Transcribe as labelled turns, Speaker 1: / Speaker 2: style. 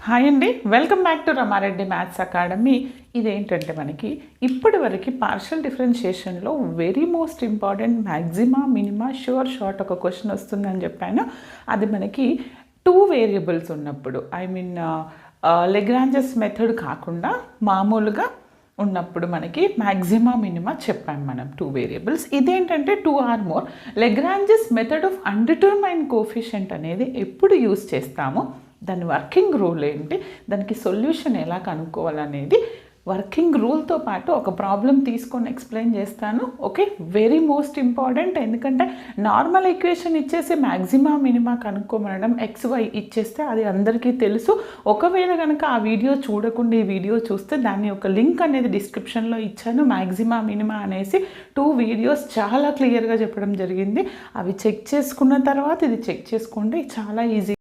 Speaker 1: Hi అండి, welcome back to Ramareddy maths academy. ఇదేంటంటే మనకి ఇప్పటివరకు పార్షియల్ డిఫరెన్షియేషన్లో very most important maxima minima sure short ఒక క్వశ్చన్ వస్తుందని చెప్పాను. అది మనకి 2 వేరియబుల్స్ ఉన్నప్పుడు, ఐ మీన్ లెగ్రాంజెస్ మెథడ్ కాకుండా మామూలుగా ఉన్నప్పుడు మనకి మ్యాక్సిమా మినిమా చెప్పాము మనం 2 వేరియబుల్స్. ఇదేంటంటే 2 or more. Lagrange's method of undetermined coefficient అనేది ఎప్పుడు యూస్ చేస్తామో, దాని వర్కింగ్ రూల్ ఏంటి, దానికి సొల్యూషన్ ఎలా కనుక్కోవాలనేది వర్కింగ్ రూల్తో పాటు ఒక ప్రాబ్లం తీసుకొని ఎక్స్ప్లెయిన్ చేస్తాను. Okay, very most important. ఎందుకంటే నార్మల్ ఈక్వేషన్ ఇచ్చేసి మ్యాక్సిమా మినిమా కనుక్కోమనడం, XY ఇచ్చేస్తే అది అందరికీ తెలుసు. ఒకవేళ కనుక ఆ వీడియో చూడకుండా ఈ వీడియో చూస్తే దాని ఒక లింక్ అనేది డిస్క్రిప్షన్లో ఇచ్చాను. మ్యాక్సిమా మినిమా అనేసి 2 వీడియోస్ చాలా క్లియర్గా చెప్పడం జరిగింది. అవి చెక్ చేసుకున్న తర్వాత ఇది చెక్ చేసుకోండి, చాలా ఈజీ.